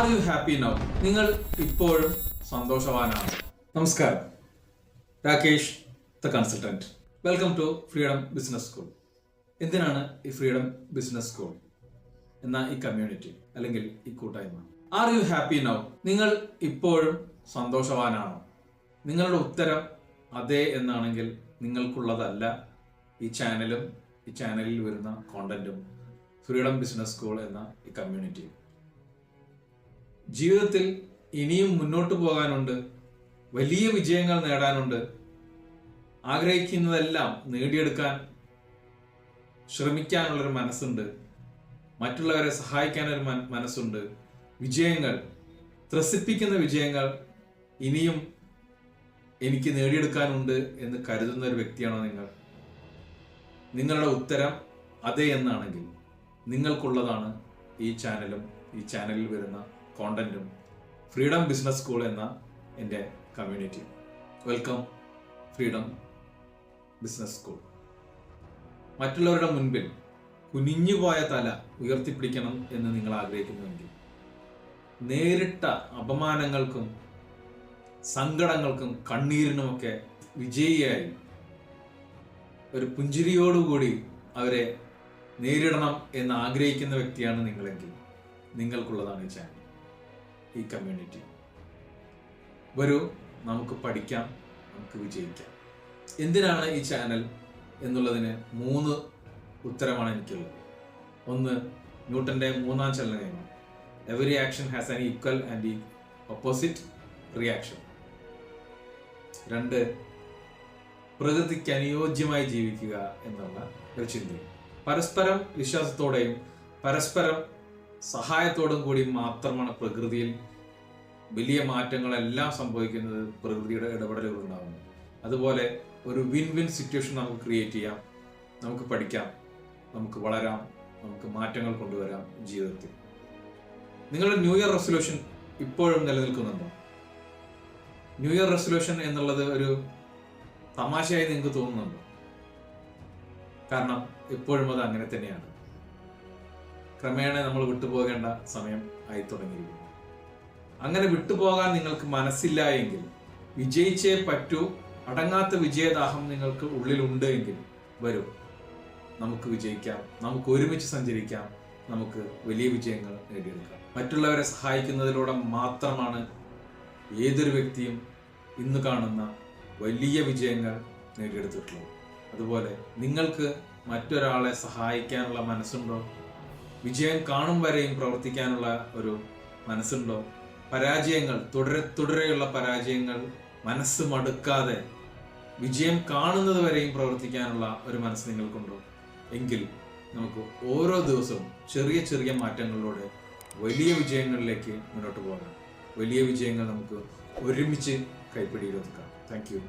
Are you happy now? നിങ്ങൾ ഇപ്പോഴും സന്തോഷവാനാണ്? നമസ്കാരം, Rakesh the consultant. Welcome to freedom business school. എന്തിനാണ് ഈ ഫ്രീഡം ബിസിനസ് സ്കൂൾ എന്ന ഈ കമ്മ്യൂണിറ്റി അല്ലെങ്കിൽ ഈ കൂട്ടായ്മ? Are you happy now? നിങ്ങൾ ഇപ്പോഴും സന്തോഷവാനാണോ? നിങ്ങളുടെ ഉത്തരം അതെ എന്നാണെങ്കിൽ നിങ്ങൾക്കുള്ളതല്ല ഈ ചാനലും ഈ ചാനലിൽ വരുന്ന കോണ്ടന്റും ഫ്രീഡം ബിസിനസ് സ്കൂൾ എന്ന ഈ കമ്മ്യൂണിറ്റി. ജീവിതത്തിൽ ഇനിയും മുന്നോട്ട് പോകാനുണ്ട്, വലിയ വിജയങ്ങൾ നേടാനുണ്ട്, ആഗ്രഹിക്കുന്നതെല്ലാം നേടിയെടുക്കാൻ ശ്രമിക്കാനുള്ളൊരു മനസ്സുണ്ട്, മറ്റുള്ളവരെ സഹായിക്കാനൊരു മനസ്സുണ്ട്. വിജയങ്ങൾ, ത്രസിപ്പിക്കുന്ന വിജയങ്ങൾ ഇനിയും എനിക്ക് നേടിയെടുക്കാനുണ്ട് എന്ന് കരുതുന്ന ഒരു വ്യക്തിയാണോ നിങ്ങൾ? നിങ്ങളുടെ ഉത്തരം അതെ എന്നാണെങ്കിൽ നിങ്ങൾക്കുള്ളതാണ് ഈ ചാനലും ഈ ചാനലിൽ വരുന്ന കോണ്ടന്റും ഫ്രീഡം ബിസിനസ് സ്കൂൾ എന്ന എൻ്റെ community. Welcome freedom business school. മറ്റുള്ളവരുടെ മുൻപിൽ കുനിഞ്ഞുപോയ തല ഉയർത്തിപ്പിടിക്കണം എന്ന് നിങ്ങൾ ആഗ്രഹിക്കുന്നുവെങ്കിൽ, നേരിട്ട അപമാനങ്ങൾക്കും സങ്കടങ്ങൾക്കും കണ്ണീരിനുമൊക്കെ വിജയിയായി ഒരു പുഞ്ചിരിയോടുകൂടി അവരെ നേരിടണം എന്ന് ആഗ്രഹിക്കുന്ന വ്യക്തിയാണ് നിങ്ങളെങ്കിൽ നിങ്ങൾക്കുള്ളതാണ് ഈ ചാനൽ, ഈ കമ്മ്യൂണിറ്റി. വരൂ, നമുക്ക് പഠിക്കാം, നമുക്ക് വിജയിക്കാം. എന്തിനാണ് ഈ ചാനൽ എന്നുള്ളതിന് 3 ഉത്തരമാണ് എനിക്കുള്ളത്. 1, ന്യൂട്ടന്റെ 3-ാം ചലന നിയമം. Every action has an equal and opposite reaction. 2, പ്രകൃതിക്ക് അനുയോജ്യമായി ജീവിക്കുക എന്നുള്ള ഒരു ചിന്തയും. പരസ്പരം വിശ്വാസത്തോടെയും പരസ്പരം സഹായത്തോടും കൂടി മാത്രമാണ് പ്രകൃതിയിൽ വലിയ മാറ്റങ്ങളെല്ലാം സംഭവിക്കുന്നത്, പ്രകൃതിയുടെ ഇടപെടലുകൾ ഉണ്ടാകുന്നത്. അതുപോലെ ഒരു വിൻ വിൻ സിറ്റുവേഷൻ നമുക്ക് ക്രിയേറ്റ് ചെയ്യാം, നമുക്ക് പഠിക്കാം, നമുക്ക് വളരാം, നമുക്ക് മാറ്റങ്ങൾ കൊണ്ടുവരാം ജീവിതത്തിൽ. നിങ്ങളുടെ ന്യൂ ഇയർ റെസൊല്യൂഷൻ ഇപ്പോഴും നിലനിൽക്കുന്നുണ്ടോ? ന്യൂ ഇയർ റെസൊല്യൂഷൻ എന്നുള്ളത് ഒരു തമാശയായി നിങ്ങൾക്ക് തോന്നുന്നുണ്ടോ? കാരണം എപ്പോഴും അത് അങ്ങനെ തന്നെയാണ്. ക്രമേണ നമ്മൾ വിട്ടുപോകേണ്ട സമയം ആയി തുടങ്ങിയിരിക്കുന്നു. അങ്ങനെ വിട്ടുപോകാൻ നിങ്ങൾക്ക് മനസ്സില്ല എങ്കിൽ, വിജയിച്ചേ പറ്റൂ, അടങ്ങാത്ത വിജയദാഹം നിങ്ങൾക്ക് ഉള്ളിലുണ്ട് എങ്കിൽ വരൂ, നമുക്ക് വിജയിക്കാം, നമുക്ക് ഒരുമിച്ച് സഞ്ചരിക്കാം, നമുക്ക് വലിയ വിജയങ്ങൾ നേടിയെടുക്കാം. മറ്റുള്ളവരെ സഹായിക്കുന്നതിലൂടെ മാത്രമാണ് ഏതൊരു വ്യക്തിയും ഇന്ന് കാണുന്ന വലിയ വിജയങ്ങൾ നേടിയെടുത്തിട്ടുള്ളത്. അതുപോലെ നിങ്ങൾക്ക് മറ്റൊരാളെ സഹായിക്കാനുള്ള മനസ്സുണ്ടോ? വിജയം കാണും വരെയും പ്രവർത്തിക്കാനുള്ള ഒരു മനസ്സുണ്ടോ? പരാജയങ്ങൾ, തുടരെയുള്ള പരാജയങ്ങൾ മനസ്സ് മടുക്കാതെ വിജയം കാണുന്നത് വരെയും പ്രവർത്തിക്കാനുള്ള ഒരു മനസ്സ് നിങ്ങൾക്കുണ്ടോ? എങ്കിൽ നമുക്ക് ഓരോ ദിവസവും ചെറിയ ചെറിയ മാറ്റങ്ങളിലൂടെ വലിയ വിജയങ്ങളിലേക്ക് മുന്നോട്ട് പോകാം. വലിയ വിജയങ്ങൾ നമുക്ക് ഒരുമിച്ച് കൈപ്പിടിയിൽ ഒതുക്കാം. Thank you.